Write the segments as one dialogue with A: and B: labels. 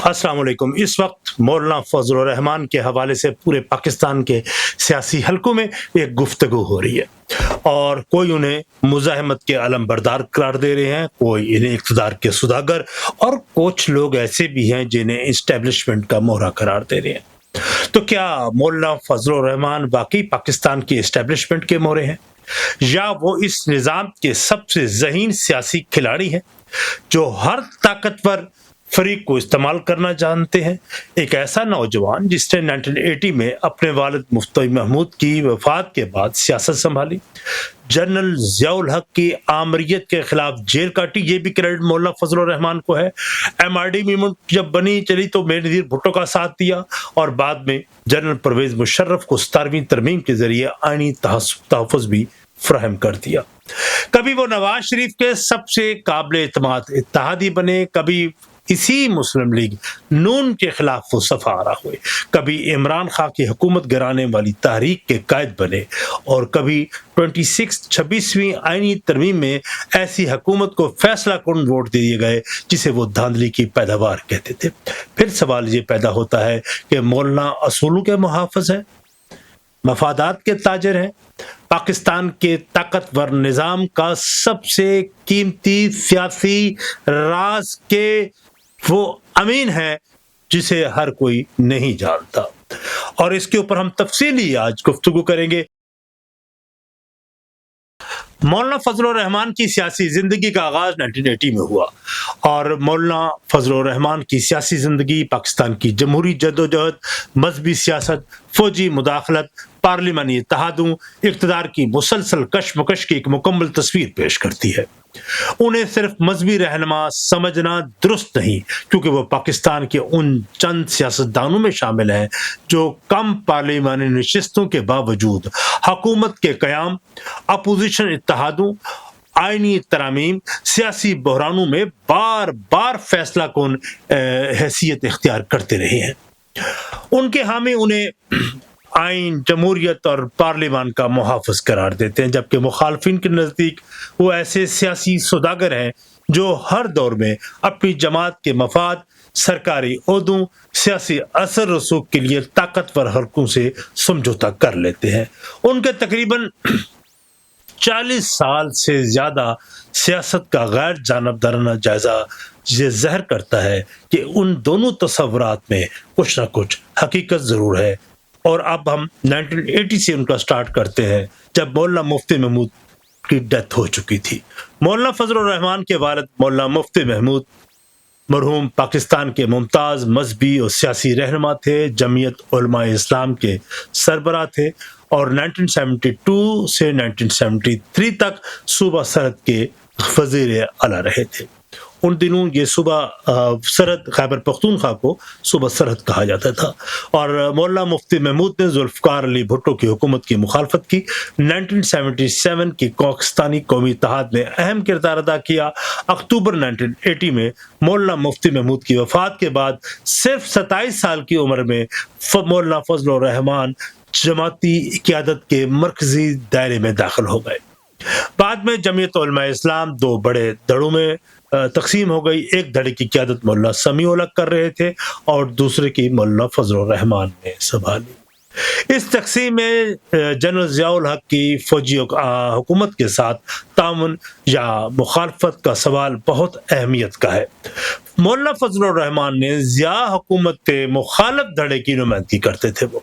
A: अस्सलाम वालेकुम। इस वक्त मौलाना फजल रहमान के हवाले से पूरे पाकिस्तान के सियासी हलकों में एक गुफ्तगू हो रही है और कोई उन्हें मुज़ाहमत के अलमबरदार करार दे रहे हैं, कोई इन्हें इक़्तिदार के सुदागर और कुछ लोग ऐसे भी हैं जिन्हें इस्टेब्लिशमेंट का मोहरा करार दे रहे हैं। तो क्या मौलाना फजल रहमान वाकई पाकिस्तान की इस्टेब्लिशमेंट के मोहरे हैं या वो इस निज़ाम के सबसे ज़हीन सियासी खिलाड़ी हैं जो हर ताकतवर फरीक को इस्तेमाल करना जानते हैं? एक ऐसा नौजवान जिसने 1980 में अपने वालिद मुफ्ती महमूद की वफात के बाद सियासत संभाली, जनरल ज़ियाउल हक की आमरीत के खिलाफ जेल काटी, ये भी क्रेडिट मौलाना फजल रहमान को है। MRD मूवमेंट जब बनी चली तो बेनज़ीर भुट्टो का साथ दिया और बाद में जनरल परवेज मुशर्रफ को 17वीं तरमीम के जरिए आईनी तहफ़्फ़ुज़ भी फराहम कर दिया। कभी वो नवाज शरीफ के सबसे काबिल एतमाद इत्तेहादी बने, कभी इसी मुस्लिम लीग नून के खिलाफ वो सफारा हुए, कभी इमरान खान की हुकूमत गिराने वाली तहरीक के कायद बने और कभी 26वीं आईनी तरमीम में ऐसी हुकूमत को फैसला कुन वोट दे दिए गए जिसे वो धांधली की पैदावार कहते थे। फिर सवाल ये पैदा होता है कि मौलाना असूलों के मुहाफ़िज़ हैं, मफादात के ताजर हैं, पाकिस्तान के ताकतवर निज़ाम का सबसे कीमती सियासी राज के वो अमीन है जिसे हर कोई नहीं जानता, और इसके ऊपर हम तफसीली आज गुफ्तगू करेंगे। मौलाना फजल रहमान की सियासी जिंदगी का आगाज 1980 में हुआ और मौलाना फजल रहमान की सियासी जिंदगी पाकिस्तान की जमहूरी जदोजहद, मजहबी सियासत, फौजी मुदाखलत, पार्लिमानी इत्तेहादों, इक़्तिदार की मुसलसल कशमकश की एक मुकम्मल तस्वीर पेश करती है। उन्हें सिर्फ मजहबी रहनुमा समझना दुरुस्त नहीं, क्योंकि वो पाकिस्तान के उन चंद सियासतदानों में शामिल हैं जो कम पार्लिमानी नशिस्तों के बावजूद हुकूमत के क़याम, अपोजिशन इत्तेहादों, आईनी तरामीम, सियासी बहरानों में बार बार फैसला कौन हैसियत इख्तियार करते रहे हैं। उनके हामी उन्हें आइन, जमहूरियत और पार्लिमान का मुहाफ़िज़ करार देते हैं, जबकि मुखालफिन के नज़दीक वो ऐसे सियासी सौदागर हैं जो हर दौर में अपनी जमात के मफाद, सरकारी ओहदों, सियासी असर रसूख के लिए ताकतवर हलकों से समझौता कर लेते हैं। उनके तकरीबन 40 साल से ज़्यादा सियासत का गैर जानबदाराना जायज़ा ये ज़हर करता है कि उन दोनों तसव्वुरात में कुछ न कुछ हकीकत ज़रूर है। और अब हम 1980 से उनका स्टार्ट करते हैं, जब मौलाना मुफ्ती महमूद की डेथ हो चुकी थी। मौलाना फजल रहमान के वालिद मौलाना मुफ्ती महमूद मरहूम पाकिस्तान के मुमताज़ मजहबी और सियासी रहनुमा थे, जमीयत उलमाए इस्लाम के सरबराह थे और 1972 से 1973 तक सूबा सरहद के वज़ीर आला रहे थे। उन दिनों ये सूबा सरहद खैबर पख्तूनख्वा को सूबा सरहद कहा जाता था और मौलाना मुफ्ती महमूद ने जुल्फ़िकार अली भुट्टो की हुकूमत की मुखालफत की। 1977 की पाकिस्तानी कौमी इत्तेहाद में अहम किरदार अदा किया। अक्टूबर 1980 में मौलाना मुफ्ती महमूद की वफात के बाद सिर्फ 27 साल की उम्र में मौलाना फजल रहमान जमाती क़ियादत के मरकजी दायरे में दाखिल हो गए। बाद में जमीयत उलमाए इस्लाम दो बड़े धड़ों में तकसीम हो गई। एक धड़े की क़ियादत मौलाना समीउल हक कर रहे थे और दूसरे की मौलाना फजल रहमान ने संभाली। इस तकसीम में जनरल ज़ियाउल हक की फौजी हुकूमत के साथ तामुन या मुखालफत का सवाल बहुत अहमियत का है। मौलाना फजल रहमान ने ज़िया हुकूमत के मुखालफ धड़े की नुमाइंदगी करते थे वो,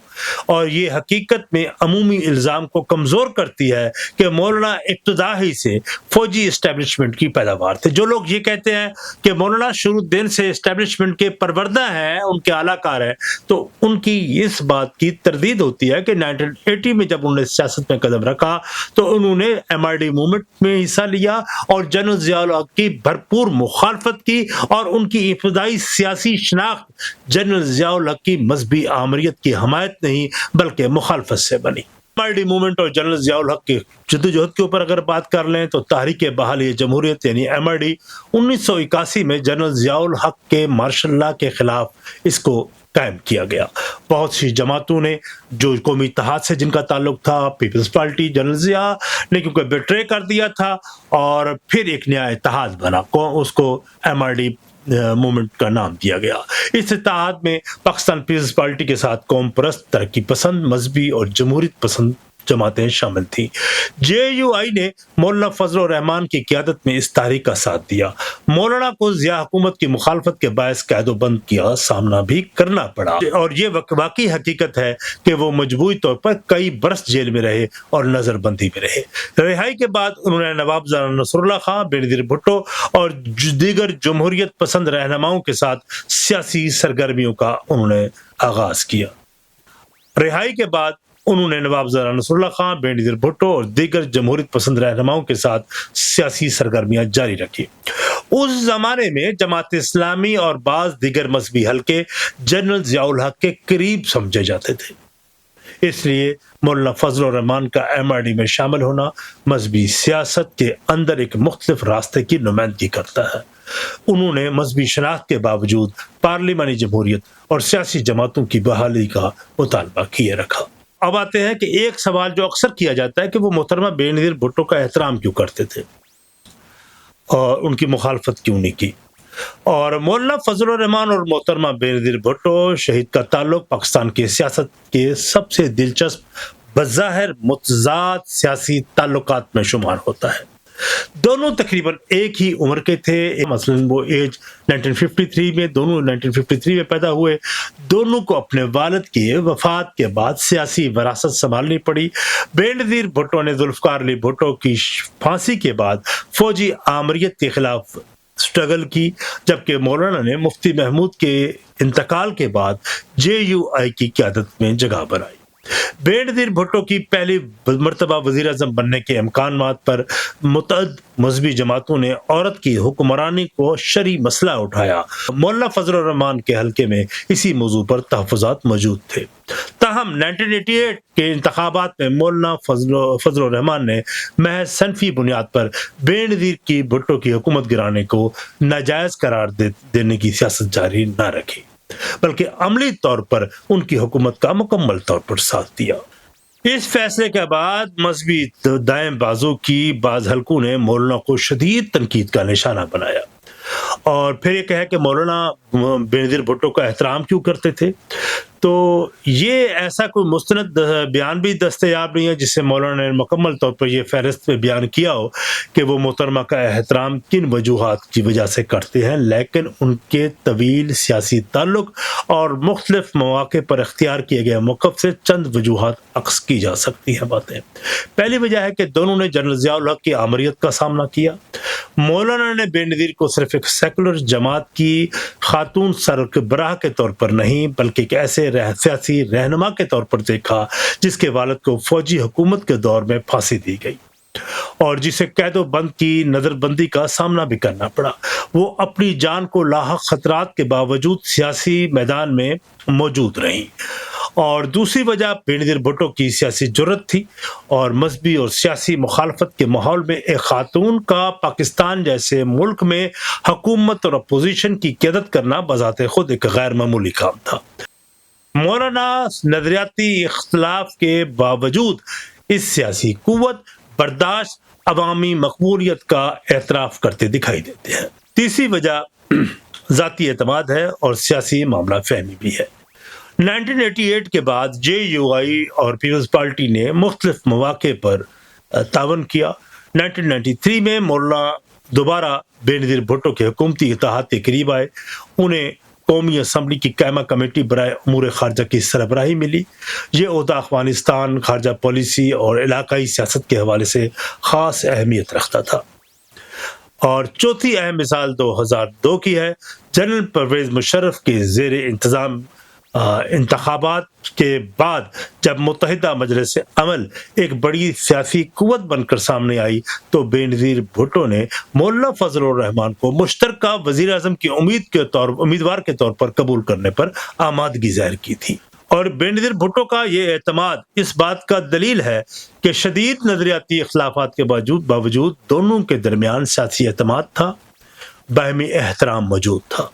A: और ये हकीकत में अमूमी इल्ज़ाम को कमज़ोर करती है कि मौलाना इब्तिदा ही से फौजी इस्टेब्लिशमेंट की पैदावार थे। जो लोग ये कहते हैं कि मौलाना शुरू दिन से इस्टेब्लिशमेंट के परवरदा हैं, उनके आलाकार हैं, तो उनकी इस बात की तरदीद होती है कि 1980 में जब उन्होंने सियासत में कदम रखा तो उन्होंने MRD मूवमेंट में हिस्सा लिया और जनरल ज़ियाउल हक की भरपूर मुखालफत की और उनकी इब्तिदाई सियासी शनाख्त जनरल ज़ियाउल हक की मजहबी आमरीत की हमायत नहीं बल्कि मुखालफत से बनी। MRD मूवमेंट और जनरल ज़ियाउल हक के जद्दोजहद के ऊपर अगर बात कर लें तो तहरीक बहाली जमहूरियत यानी MRD 1981 में जनरल ज़ियाउल हक के मार्शल लॉ के खिलाफ इसको कायम किया गया। बहुत सी जमातों ने जो कौमी इत्तेहाद से जिनका ताल्लुक था, पीपल्स पार्टी जनरल ज़िया ने क्योंकि बेट्रे कर दिया था और फिर एक नया इत्तेहाद बना, उसको MRD मूवमेंट का नाम दिया गया। इस इत्तेहाद में पाकिस्तान पीपल्स पार्टी के साथ कौम परस्त, तरक्की पसंद, मजहबी और जमहूरियत पसंद जमातें शामिल थी। JUI ने मौलाना फजल रहमान की क़यादत में इस तहरीक का साथ दिया। मौलाना को ज़िया हुकूमत की मुखालफत के बायस कैदोबंद का सामना भी करना पड़ा, और ये वाकई हकीकत है कि वो मजबूरी तौर पर कई बरस जेल में रहे और नजरबंदी में रहे। रिहाई के बाद उन्होंने नवाब ज़रा नसरुल्लाह खां, बेनज़ीर भुट्टो और दीगर जमहूरियत पसंद रहनुमाओं के साथ सियासी सरगर्मियों का उन्होंने आगाज किया। रिहाई के बाद उन्होंने नवाब ज़रा नसरुल्लाह खां, बेनज़ीर भुट्टो और दीगर जमहूरियत पसंद रहनुमाओं के साथ सियासी सरगर्मियां जारी रखी। उस जमाने में जमात इस्लामी और बाज़ दीगर मजहबी हल्के जनरल ज़ियाउल हक के करीब समझे जाते थे, इसलिए मौलाना फजल रहमान का MRD में शामिल होना मजहबी सियासत के अंदर एक मुख्तलिफ रास्ते की नुमाइंदगी करता है। उन्होंने मजहबी शनाख्त के बावजूद पार्लिमानी जमहूरियत और सियासी जमातों की बहाली का मुतालबा किए रखा। अब आते हैं कि एक सवाल जो अक्सर किया जाता है कि वो मोहतरमा बेनज़ीर भुट्टो का एहतराम क्यों करते थे और उनकी मुखालफत क्यों नहीं की। और मौलाना फजल रहमान और मोहतरमा बेनज़ीर भुट्टो शहीद का ताल्लुक पाकिस्तान की सियासत के सबसे दिलचस्प बज़ाहिर मुतज़ाद सियासी ताल्लुकात में शुमार होता है। दोनों तकरीबन एक ही उम्र के थे, मसलन वो एज 1953 में, दोनों 1953 में पैदा हुए। दोनों को अपने वालिद की वफात के बाद सियासी विरासत संभालनी पड़ी। बेनज़ीर भुट्टो ने ज़ुल्फ़िकार अली भुट्टो की फांसी के बाद फौजी आमरीत के खिलाफ स्ट्रगल की, जबकि मौलाना ने मुफ्ती महमूद के इंतकाल के बाद JUI की क़यादत में जगह बनाई। बेनज़ीर भुट्टो की पहली मरतबा वज़ीर आज़म बनने के इम्कानात पर मुतअद्दिद मजहबी जमातों ने औरत की हुक्मरानी को शरई मसला उठाया। मौलाना फजल रहमान के हल्के में इसी मौजू पर तहफ़्फ़ुज़ात मौजूद थे। ताहम 1988 के इंतखाबात में मौलाना फजल रहमान ने महज सनफी बुनियाद पर बेनज़ीर की भुट्टो की हुकूमत गिराने को नाजायज़ करार देने की सियासत जारी न रखी, बल्कि अमली तौर पर उनकी हुकूमत का मुकम्मल तौर पर साथ दिया। इस फैसले के बाद मजहबी दाएं बाजू की बाज़ हल्कों ने मौलाना को शदीद तनकीद का निशाना बनाया, और फिर ये कहा कि मौलाना बेनज़ीर भुट्टो का एहतराम क्यों करते थे। तो ये ऐसा कोई मुस्तनद बयान भी दस्तयाब नहीं है जिससे मौलाना ने मुकम्मल तौर पर यह फहरिस्त में बयान किया हो कि वो मोहतरमा का एहतराम किन वजूहात की वजह से करते हैं, लेकिन उनके तवील सियासी ताल्लुक और मुख्तलिफ मौके पर इख्तियार किए गए मौक़िफ़ से चंद वजूहात अक्स की जा सकती हैं बातें। पहली वजह है कि दोनों ने जनरल ज़ियाउल हक की आमरीत का सामना किया। मौलाना ने बेनज़ीर को सिर्फ एक सेकुलर जमात की खातून सरबराह के तौर पर नहीं, बल्कि एक ऐसे सियासी रहनुमा के तौर पर देखा जिसके वालिद को फौजी हुकूमत के दौर में फांसी दी गई और जिसे कैदोबंद की नज़रबंदी का सामना भी करना पड़ा। वो अपनी जान को लाहक खतरात के बावजूद सियासी मैदान में मौजूद रहीं। और दूसरी वजह बेनज़ीर भुट्टो की सियासी जुर्रत थी, और मजहबी और सियासी मुखालफत के माहौल में एक खातून का पाकिस्तान जैसे मुल्क में हुकूमत और अपोजिशन की क़यादत करना बज़ाते खुद एक गैर मामूली काम था। मौलाना नजरियाती इख्तलाफ के बावजूद इस सियासी कुव्वत बर्दाश्त अवामी मकबूलियत का एतराफ़ करते दिखाई देते हैं। तीसरी वजह ज़ाती एतमाद है और सियासी मामला फहमी भी है। 1988 के बाद JUI और पीपल्स पार्टी ने मुख्तलिफ मौके पर तावन किया। 1993 में मौलाना दोबारा बेनज़ीर भुट्टो के हुकूमती इत्तेहाद के करीब आए। उन्हें कौमी असम्बली की कायमा कमेटी बराए अमूर खारजा की सरबराही मिली। ये ओहदा अफगानिस्तान, खारजा पॉलिसी और इलाकाई सियासत के हवाले से ख़ास अहमियत रखता था। और चौथी अहम मिसाल 2002 की है। जनरल परवेज़ मुशर्रफ के ज़ेर इंतज़ाम इंतखाबात के बाद जब मुत्तहिदा मजलिस अमल एक बड़ी सियासी कुव्वत बनकर सामने आई, तो बेनज़ीर भुट्टो ने मौलाना फजल रहमान को मुश्तरका वज़ीर आज़म की उम्मीदवार के तौर पर कबूल करने पर आमादगी ज़ाहिर की थी। और बेनज़ीर भुट्टो का ये एतमाद इस बात का दलील है कि शदीद नज़रियाती इख्तिलाफ़ात के बावजूद दोनों के दरमियान सियासी एतमाद था, बाहमी एहतराम मौजूद था।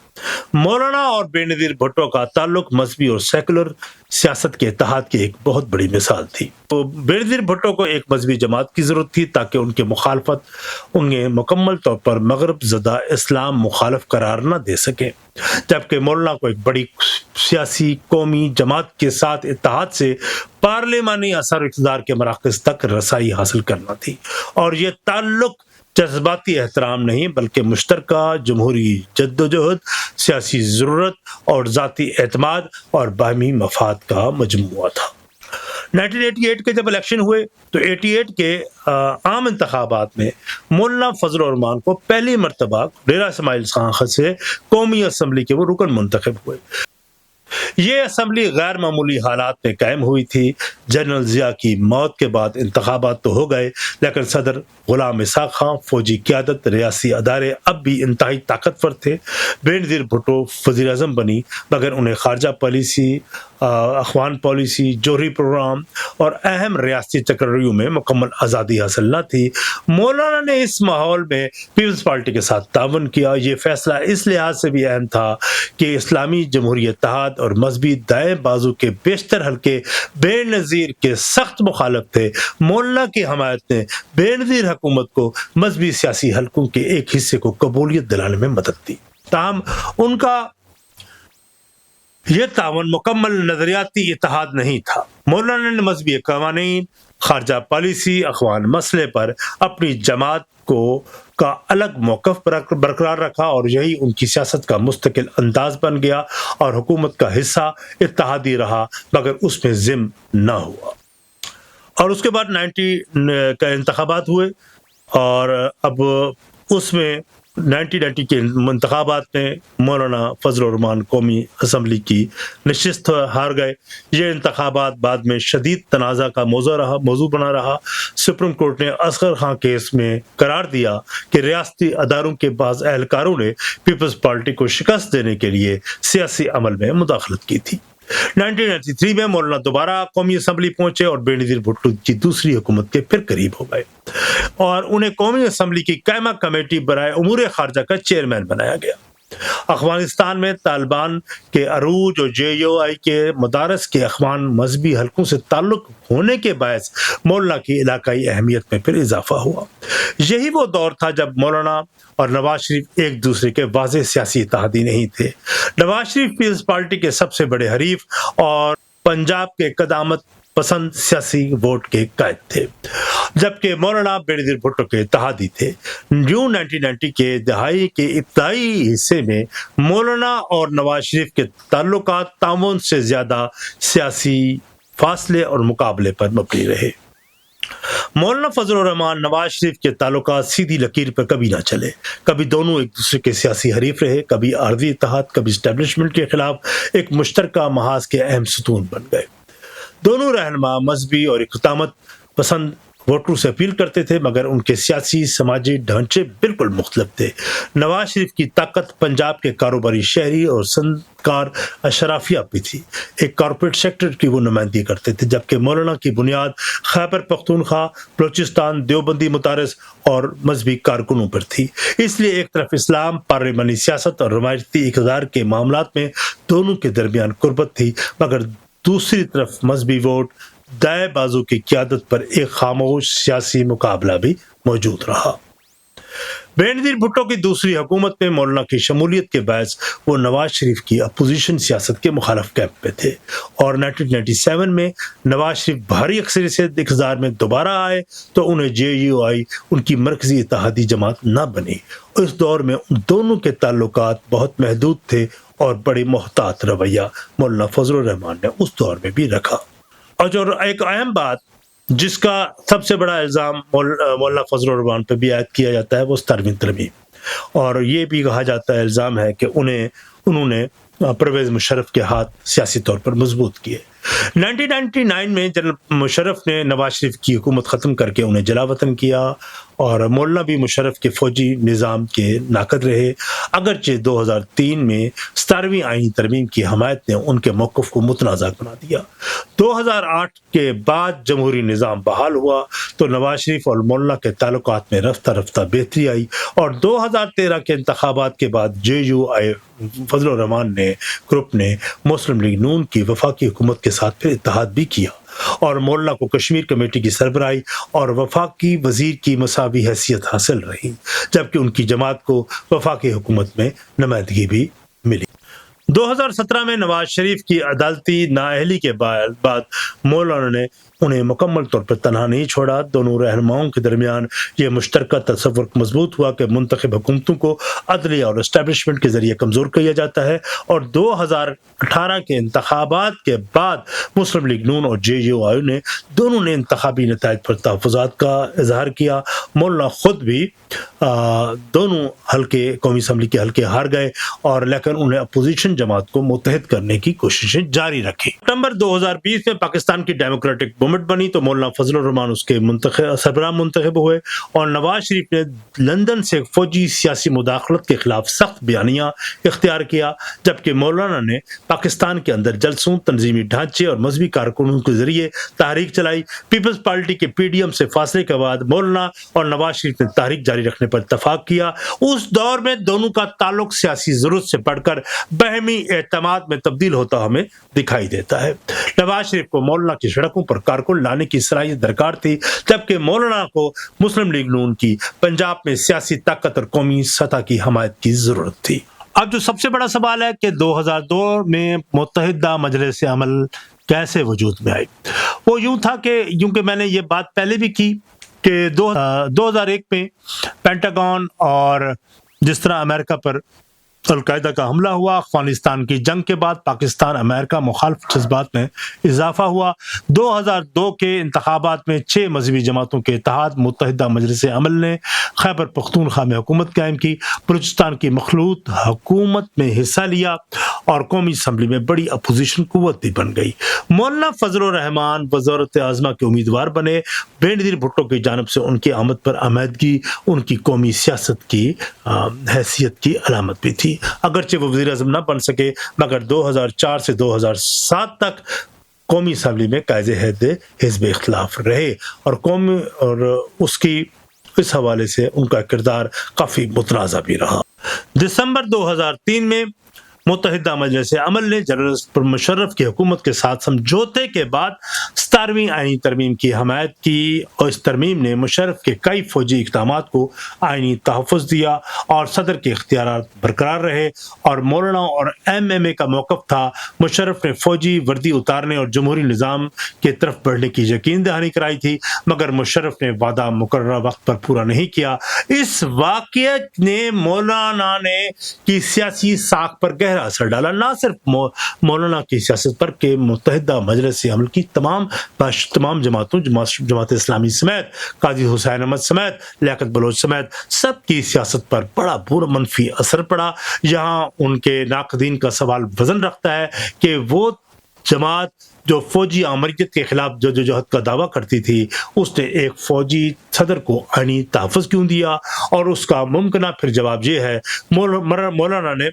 A: मौलाना और बेनज़ीर भुट्टो का ताल्लुक मजहबी और सेकुलर सियासत के इत्तेहाद की एक बहुत बड़ी मिसाल थी। तो बेनज़ीर भुट्टो को एक मजहबी जमात की ज़रूरत थी ताकि उनकी मुखालफत उन्हें मुकम्मल तौर पर मगरब ज़दा इस्लाम मुखालफ करार न दे सके, जबकि मौलाना को एक बड़ी सियासी कौमी जमात के साथ इत्तेहाद से पार्लिमानी असर इक़्तिदार के मराकज़ तक रसाई हासिल करना थी। और ये ताल्लुक जज्बाती एहतराम नहीं बल्कि मुश्तरका जमहूरी जद्दोजहद, सियासी ज़रूरत और ज़ाती एतमाद और बाहमी मफाद का मजमुआ था। 1988 के जब इलेक्शन हुए तो 88 के आम इंतखाबात में मौलाना फजल रहमान को पहली मरतबा डेरा इस्माइल खां से कौमी असम्बली के वो रुकन मुंतखब हुए। ये असम्बली गैर मामूली हालात में कायम हुई थी। जनरल ज़िया की मौत के बाद इंतखाबात तो हो गए, लेकिन सदर गुलाम इसाक खां, फौजी क़यादत, रियासी अदारे अब भी इंतहाई ताकतवर थे। बेनज़ीर भुट्टो वज़ीर आज़म बनी, मगर उन्हें खारजा पॉलिसी, अखवान पॉलिसी, जोहरी प्रोग्राम और अहम रियासती तकर्रियों में मुकम्मल आज़ादी हासिल न थी। मौलाना ने इस माहौल में पीपल्स पार्टी के साथ तावन किया। ये फैसला इस लिहाज से भी अहम था कि इस्लामी जमहूरी इत्तेहाद और मजहबी दाएं बाजू के बेशतर हल्के बेनज़ीर के सख्त मुखालिफ थे। मौलाना की हमायत ने बेनज़ीर हुकूमत को मजहबी सियासी हल्कों के एक हिस्से को कबूलियत दिलाने में मदद दी। ताहम उनका यह तावन मुकम्मल नजरियाती इत्तेहाद नहीं था। मौलाना ने मजहबी कवानीन, खारजा पॉलिसी, अखवान मसले पर अपनी जमात का अलग मौक़िफ़ बरकरार रखा और यही उनकी सियासत का मुस्तकिल अंदाज बन गया और हुकूमत का हिस्सा इत्तेहादी रहा, मगर उसमें ज़िम न हुआ। और उसके बाद 90 का इंतखाबात हुए और अब उसमें 1990 के इंतखाबात में मौलाना फजल रहमान कौमी असम्बली की नशिस्त हार गए। ये इंतखाबात बाद में शदीद तनाज़ा का मौजू बना रहा। सुप्रीम कोर्ट ने असगर खां केस में करार दिया कि रियासती अदारों के बाज़ एहलकारों ने पीपल्स पार्टी को शिकस्त देने के लिए सियासी अमल में मुदाखलत की थी। 1993 में मौलाना दोबारा कौमी असम्बली पहुंचे और बेनज़ीर भुट्टो की दूसरी हुकूमत के फिर करीब हो गए और उन्हें कौमी असम्बली की कायमा कमेटी बराए उमूर खारजा का चेयरमैन बनाया गया। अफगानिस्तान में तालिबान के अरूज और JUI के मदारस के अखवान मजहबी हलकों से ताल्लुक होने के बायस मौलाना की इलाकाई अहमियत में फिर इजाफा हुआ। यही वो दौर था जब मौलाना और नवाज शरीफ एक दूसरे के वाज़ेह सियासी इत्तेहादी नहीं थे। नवाज शरीफ पीपल्स पार्टी के सबसे बड़े हरीफ और पंजाब के कदामत पसंद सियासी वोट के कायद थे, जबकि मौलाना बेनज़ीर भुट्टो के इत्तेहादी थे। जून 1990 के दहाई के इब्तदाई हिस्से में मौलाना और नवाज शरीफ के ताल्लुकात ताउन से ज़्यादा सियासी फासले और मुकाबले पर मबनी रहे। मौलाना फजल रहमान नवाज शरीफ के ताल्लुकात सीधी लकीर पर कभी ना चले। कभी दोनों एक दूसरे के सियासी हरीफ रहे, कभी आर्जी इत्तेहाद, कभी एस्टेब्लिशमेंट के खिलाफ एक मुश्तरका महाज के अहम सतून बन गए। दोनों रहनुमा मजहबी और इक़्तिदामत पसंद वोटरों से अपील करते थे, मगर उनके सियासी समाजी ढांचे बिल्कुल मुख्तलिफ थे। नवाज शरीफ की ताकत पंजाब के कारोबारी शहरी और सनकार अशराफिया भी थी। एक कॉरपोरेट सेक्टर की वो नुमाइंदगी करते थे, जबकि मौलाना की बुनियाद खैबर पख्तूनख्वा, बलूचिस्तान, देवबंदी मुतारिस और मजहबी कारकुनों पर थी। इसलिए एक तरफ इस्लाम, पार्लिमानी सियासत और रवायती इक़्तिदार के मामलात में दोनों के दरमियान कुर्बत थी, मगर दूसरी तरफ मजहबी वोट दाएं बाजू की क़यादत पर एक खामोश सियासी मुकाबला भी मौजूद रहा। बेनज़ीर भुट्टो की दूसरी हुकूमत में मौलाना की शमूलियत के बायस वो नवाज शरीफ की अपोजिशन सियासत के मुखालिफ कैंप में थे और 1997 में नवाज शरीफ भारी अक्सरियत से इक़्तिदार में दोबारा आए तो उन्हें JUI उनकी मरकजी इत्तेहादी जमात न बनी। इस दौर में उन दोनों के ताल्लुकात बहुत महदूद थे और बड़ी मोहतात रवैया मौलाना फजल रहमान ने उस दौर में भी रखा। और जो एक अहम बात जिसका सबसे बड़ा इल्ज़ाम मौलाना फजल रहमान पर भी आयद किया जाता है वो 17वीं तरमीम, और ये भी कहा जाता है इल्ज़ाम है कि उन्होंने परवेज़ मुशर्रफ के हाथ सियासी तौर पर मजबूत किए। 1999 में जनरल मुशर्रफ ने नवाज शरीफ की हुकूमत ख़त्म करके उन्हें जलावतन किया और मौलाना भी मुशर्रफ के फौजी निज़ाम के नाकद रहे। अगरचे 2003 में 17वीं आईनी तरमीम की हमायत ने उनके मौक़िफ़ को मुतनाज़ा बना दिया। 2008 के बाद जमहूरी निज़ाम बहाल हुआ तो नवाज शरीफ और मौलाना के ताल्लुकात में रफ्ता रफ्ता बेहतरी आई और 2013 के इंतखाबात के बाद JUI फजल रहमान ने ग्रुप ने मुस्लिम लीग नून की वफाकी हुकूमत के साथ फिर इत्तेहाद भी किया और मौलाना को कश्मीर कमेटी की सरबराही और वफाकी वजीर की मसावी हैसियत हासिल रही, जबकि उनकी जमात को वफाकी हुकूमत में नुमाइंदगी भी मिली। 2017 में नवाज शरीफ की अदालती नाअहली के बाद मौलाना ने उन्हें मुकम्मल तौर पर तनहा नहीं छोड़ा। दोनों रहनुमाओं के दरमियान ये मुश्तरका तसव्वुर मजबूत हुआ कि मुंतखब हुकूमतों को अदलिया और एस्टेब्लिशमेंट के जरिए कमज़ोर किया जाता है और 2018 के इंतखाबात के बाद मुस्लिम लीग नून और JUI ने दोनों ने इंतखाबी नताइज पर तहफ़्फ़ुज़ात का इजहार किया। मौलाना खुद भी दोनों हल्के कौमी असम्बली के हल्के हार गए और लेकिन उन्हें अपोजिशन जमात को मुत्तहिद करने की कोशिशें जारी रखी। सितंबर 2020 में पाकिस्तान की डेमोक्रेटिक मूवमेंट बनी तो मौलाना फजल रहमान उसके सरबराह मुंतखब हुए और नवाज शरीफ ने लंदन से फौजी सियासी मुदाखलत के खिलाफ सख्त बयानिया इख्तियार किया, जबकि मौलाना ने पाकिस्तान के अंदर जलसों, तंजीमी ढांचे और मजहबी कारकुनों के जरिए तहरीक चलाई। पीपल्स पार्टी के PDM से फासले के बाद मौलाना और नवाज शरीफ ने तहरीक जारी रखने पर इत्तफाक किया। उस दौर में दोनों का ताल्लुक सियासी जरूरत से बढ़कर बहमी एतमाद में तब्दील होता हमें दिखाई देता है। नवाज शरीफ को मौलाना की सड़कों पर कारकुन लाने की सलाहियत दरकार थी, जबकि मौलाना को मुस्लिम लीग नून की पंजाब में सियासी ताकत और कौमी सतह की हमायत की जरूरत थी। अब जो सबसे बड़ा सवाल है कि 2002 में मुत्तहिदा मजलिस अमल कैसे वजूद में आई। वो यूं था कि मैंने ये बात पहले भी की कि 2001 में पेंटागन और जिस तरह अमेरिका पर अलकायदा का हमला हुआ, अफगानिस्तान की जंग के बाद पाकिस्तान अमेरिका मुखालिफ जज्बात में इजाफा हुआ। 2002 के इंतखाबात में 6 मजहबी जमातों के इत्तेहाद मुत्तहिदा मजलिस अमल ने खैबर पख्तूनख्वा में हुकूमत कायम की, बलूचिस्तान की मखलूत हुकूमत में हिस्सा लिया और कौमी असम्बली में बड़ी अपोजिशन कुव्वत भी बन गई। मौलाना फजल रहमान वज़ारत आज़मा के उम्मीदवार बने। बेनज़ीर भुट्टो की जानिब से उनकी आमद पर आमदगी उनकी कौमी सियासत की हैसियत की अलामत भी थी। अगरचे वो वज़ीर आज़म न बन सके मगर 2004 से 2007 तक कौमी असम्बली में कायज़े हैद हिज़्ब इख्तिलाफ रहे और कौमी और उसकी इस हवाले से उनका किरदार काफ़ी मुतनाज़ा भी रहा। दिसंबर 2003 में मुत्तहिदा मजलिस अमल ने जनरल मुशर्रफ की हुकूमत के साथ समझौते के बाद 17वीं आईनी तरमीम की हमायत की और इस तरमीम ने मुशर्रफ के कई फौजी इक़दामात को आईनी तहफ़्फ़ुज़ दिया और सदर के इख्तियारात बरकरार रहे और मौलाना और MMA का मौक़िफ़ था। मुशर्रफ ने फौजी वर्दी उतारने और जमहूरी निज़ाम की तरफ बढ़ने की यकीन दहानी कराई थी, मगर मुशर्रफ ने वादा मुकर्ररा वक्त पर पूरा नहीं किया। इस वाक़ये ने मौलाना ने की सियासी साख पर गहरा असर डाला, ना सिर्फ मौलाना की सियासत पर कि मुत्तहिदा मजलिस अमल की तमाम जमातों, जमात इस्लामी समेत, काजी हुसैन अहमद समेत, लियाकत बलोच समेत सब की सियासत पर बड़ा बुरा मनफी असर पड़ा। यहाँ उनके नाक़दीन का सवाल वजन रखता है कि वो जमात जो फौजी आमरीत के खिलाफ जदोजहद का दावा करती थी, उसने एक फौजी सदर को आईनी तहफ़्फ़ुज़ क्यों दिया और उसका मुमकिना फिर जवाब ये है मौलाना ने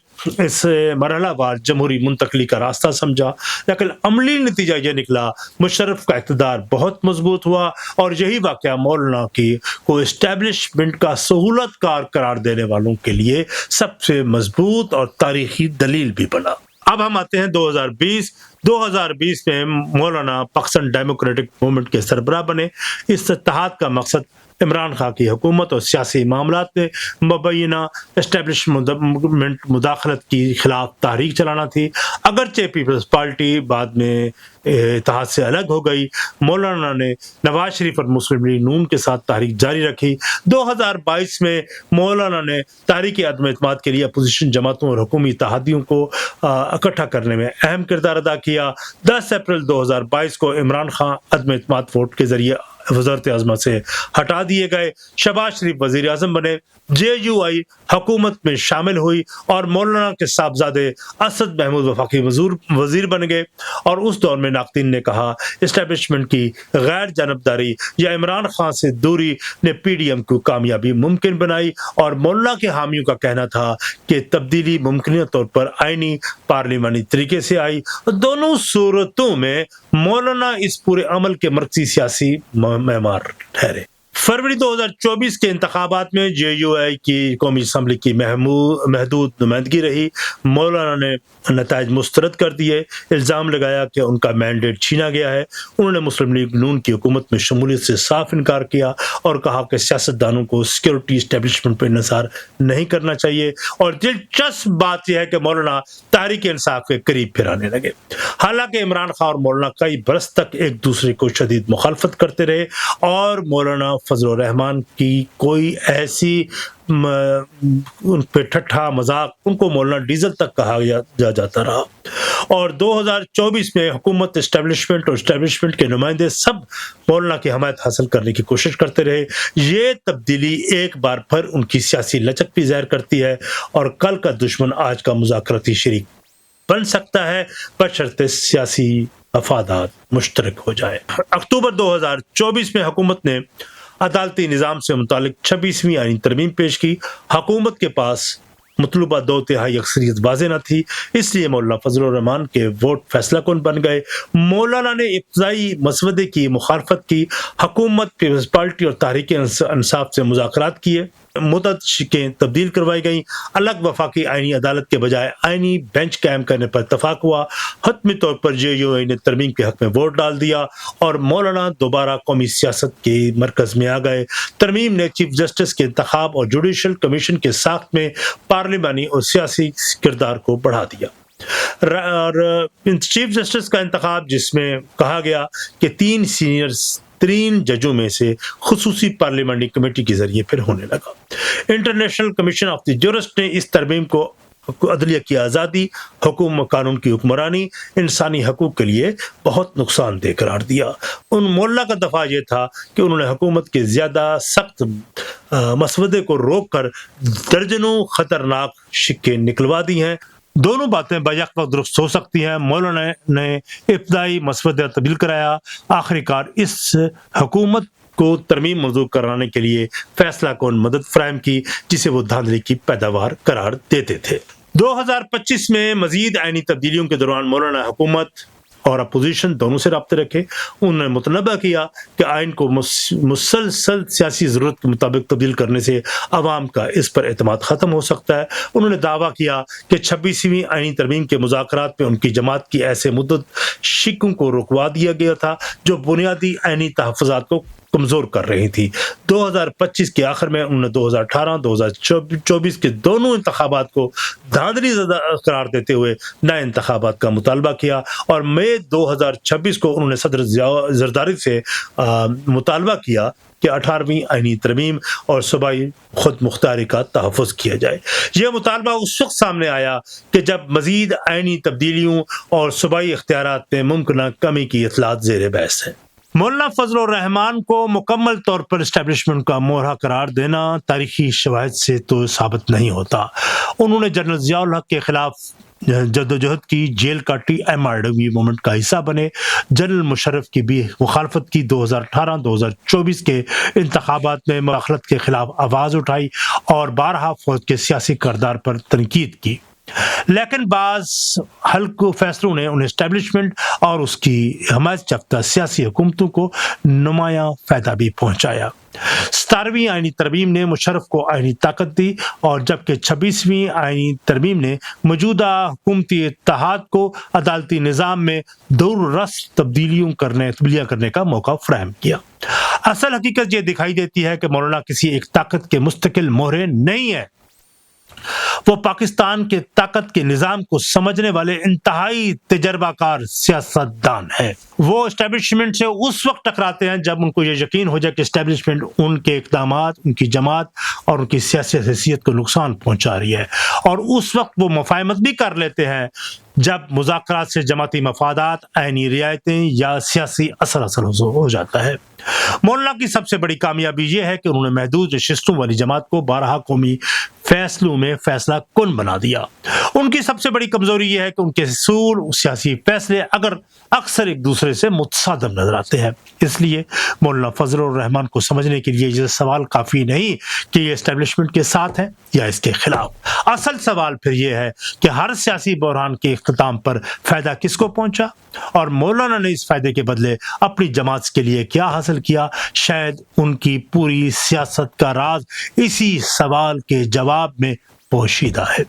A: इस मरहलावार जमहूरी मुंतकली का रास्ता समझा, लेकिन अमली नतीजा ये निकला मुशर्रफ का इक़्तिदार बहुत मजबूत हुआ और यही वाक़या मौलाना की को इस्टेब्लिशमेंट का सहूलतकार करार देने वालों के लिए सबसे मजबूत और तारीखी दलील भी बना। अब हम आते हैं 2020 में मौलाना पाकिस्तान डेमोक्रेटिक मूवमेंट के सरबराह बने। इस इत्तेहाद का मकसद इमरान खान की हुकूमत और सियासी मामलात में मुबैना एस्टेब्लिशमेंट मुदाखलत की खिलाफ तहरीक चलाना थी। अगरचे पीपल्स पार्टी बाद में इत्तेहाद से अलग हो गई, मौलाना ने नवाज शरीफ और मुस्लिम लीग नून के साथ तहरीक जारी रखी। 2022 में मौलाना ने तहरीक अदम एतमाद के लिए अपोजिशन जमातों और हुकूमी इत्तेहादियों को इकट्ठा करने में अहम किरदार अदा किया। 10 अप्रैल 2022 को इमरान खान अदम एतमाद वोट के जरिए वज़ारत आज़मा से हटा दिए गए। शहबाज शरीफ वज़ीर आज़म बने, JUI हुकूमत में शामिल हुई और मौलाना के साहबजादे असद महमूद वफाकी वज़ीर बन गए। और उस दौर में नाक़दीन ने कहा इस्टेब्लिशमेंट की गैर जानबदारी या इमरान खान से दूरी ने PDM को कामयाबी मुमकिन बनाई। और मौलाना के हामियों का कहना था कि तब्दीली मुमकिन तौर पर आईनी पार्लिमानी तरीके से आई। दोनों सूरतों में मौलाना इस पूरे अमल के मरकज़ी सियासी मेहमान ठहरे। फरवरी 2024 के इंतखाबात में JUI की कौमी असम्बली की महदूद नुमाइंदगी रही। मौलाना ने नताइज मुस्तरद कर दिए, इल्ज़ाम लगाया कि उनका मैंडेट छीना गया है। उन्होंने मुस्लिम लीग नून की हुकूमत में शमूलियत से साफ इनकार किया और कहा कि सियासतदानों को सिक्योरिटी इस्टेब्लिशमेंट पर इंसार नहीं करना चाहिए। और दिलचस्प बात यह है कि मौलाना तहरीक इंसाफ के करीब फिर आने लगे। हालांकि इमरान खान और मौलाना कई बरस तक एक दूसरे को शदीद मुखालफत करते रहे और मौलाना फजल रहमान की कोई ऐसी उन पे ठट्ठा मजाक, उनको मौलाना डीजल तक कहा जाता रहा। और 2024 में हुकूमत, इस्टेब्लिशमेंट और इस्टेब्लिशमेंट के नुमाइंदे सब मौलाना की हमायत हासिल करने की कोशिश करते रहे। ये तब्दीली एक बार फिर उनकी सियासी लचक भी ज़ाहिर करती है और कल का दुश्मन आज का मुज़ाकराती शरीक बन सकता है, बशर्ते सियासी मफादात मुश्तरक हो जाए। अक्टूबर 2024 में हुकूमत ने अदालती निज़ाम से मुतालिक 26वीं आईनी तरमीम पेश की। हुकूमत के पास मतलूबा 2/3 अक्सरियत वाज़ेह न थी, इसलिए मौलाना फजल रहमान के वोट फैसला कुन बन गए। मौलाना ने इब्तदाई मसवदे की मुखालफत की, हुकूमत, पीपल्स पार्टी और तहरीक इंसाफ से मुज़ाकरात किए, मुद्दत शिकें तब्दील करवाई गई, अलग वफाकी आईनी अदालत के बजाय आईनी बेंच कायम करने पर इत्तफाक हुआ। हतमी तौर पर JUI ने तरमीम के हक में वोट डाल दिया और मौलाना दोबारा कौमी सियासत के मरकज में आ गए। तरमीम ने चीफ जस्टिस के इंतखाब और जुडिशल कमीशन के साख्त में पार्लिमानी और सियासी किरदार को बढ़ा दिया। और चीफ जस्टिस का इंतखाब, जिसमें कहा गया कि 3 सीनियर 3 जजों में से खुसूसी पार्लियामेंट्री कमेटी के जरिए फिर होने लगा। International commission of the jurist ने इस तरमीम को अदलिया की आज़ादी, हुकूमत, कानून की हुक्मरानी, इंसानी हकूक़ के लिए बहुत नुकसानदेह करार दिया। उन मौलाना का दफ़ा ये था कि उन्होंने हुकूमत के ज़्यादा सख्त मसवदे को रोक कर दर्जनों खतरनाक शिक्के निकलवा दी हैं। दोनों बातें बैक वक्त दुरुस्त हो सकती हैं। मौलाना ने इब्तदाई मसवदा तब्दील कराया, आखिरकार इस हुकूमत को तरमीम मंजूर कराने के लिए फैसला कौन मदद फराहम की, जिसे वो धांधली की पैदावार करार देते थे। 2025 में मजीद आईनी तब्दीलियों के दौरान मौलाना हुकूमत और अपोजिशन दोनों से राब्ते रखे। उन्होंने मुतनबा किया कि आइन को मुसलसल सियासी ज़रूरत के मुताबिक तब्दील करने से अवाम का इस पर एतमाद ख़त्म हो सकता है। उन्होंने दावा किया कि 26वीं आइनी तरमीम के मुज़ाकरात में उनकी जमात की ऐसे मुद्दत शिकों को रुकवा दिया गया था जो बुनियादी आइनी तहफ़्फ़ुज़ात को कमज़ोर कर रही थी। 2025 के आखिर में उन्होंने 2018-2024 के दोनों इंतखाबात को धांधली करार देते हुए नए इंतखाबात का मुतालबा किया और मई 2026 को उन्होंने सदर जरदारी से मुतालबा किया कि 18वीं आईनी तरमीम और सूबाई खुद मुख्तारी का तहफ़्फ़ुज़ किया जाए। यह मुतालबा उस वक्त सामने आया कि जब मज़ीद आईनी तब्दीलियों और सूबाई इख्तियारात में मुमकिन कमी की इतलात ज़ेर बहस है। मौलाना फजल रहमान को मुकम्मल तौर पर इस्टेब्लिशमेंट का मोहरा करार देना तारीखी शवाहिद से तो साबित नहीं होता। उन्होंने जनरल ज़ियाउल हक के खिलाफ जद्दोजहद की, जेल काटी, MRW मूवमेंट का हिस्सा बने, जनरल मुशर्रफ की भी मुखालफत की, 2018-2024 के इंतखाबात में मुदाखलत के खिलाफ आवाज़ उठाई और बारहा फौज के सियासी किरदार पर तनकीद की। लेकिन बाज़ हल्के फैसलों ने उन्हें एस्टेब्लिशमेंट और उसकी हमायत याफ्ता सियासी हुकूमतों को नुमायां फ़ायदा भी पहुंचाया। 17वीं आईनी तरमीम ने मुशर्रफ को आईनी ताकत दी और जबकि 26वीं आईनी तरमीम ने मौजूदा हुकूमती इत्तेहाद को अदालती निज़ाम में दूर-रस तब्दीलियां करने का मौका फराहम किया। असल हकीकत ये दिखाई देती है कि मौलाना किसी एक ताकत के मुस्तकिल मोहरे नहीं है। वो पाकिस्तान के ताकत के निज़ाम को समझने वाले इंतहाई तजर्बाकार सियासतदान है। वो एस्टेब्लिशमेंट से उस वक्त टकराते हैं जब उनको ये यकीन हो जाए कि एस्टेब्लिशमेंट उनके इक़दामात, उनकी जमात और उनकी सियासी हैसियत को नुकसान पहुंचा रही है, और उस वक्त वो मुफाहमत भी कर लेते हैं जब मुज़ाकरात से जमाती मफादात, आईनी रियायतें या सियासी असर हो जाता है। मौलाना की सबसे बड़ी कामयाबी यह है कि उन्होंने महदूद नशिस्तों वाली जमात को 12 कौमी फैसलों में फैसला कुन बना दिया। उनकी सबसे बड़ी कमजोरी यह है कि उनके असूल सियासी फैसले अक्सर एक दूसरे से मुतसादम नजर आते हैं। इसलिए मौलाना फजलुर रहमान को समझने के लिए यह सवाल काफी नहीं कि ये एस्टेब्लिशमेंट के साथ है या इसके खिलाफ। असल सवाल फिर यह है कि हर सियासी बहरान के इख्तिताम पर फायदा किसको पहुंचा और मौलाना ने इस फायदे के बदले अपनी जमात के लिए क्या हासिल किया। शायद उनकी पूरी सियासत का राज इसी सवाल के जवाब में पोशीदा है।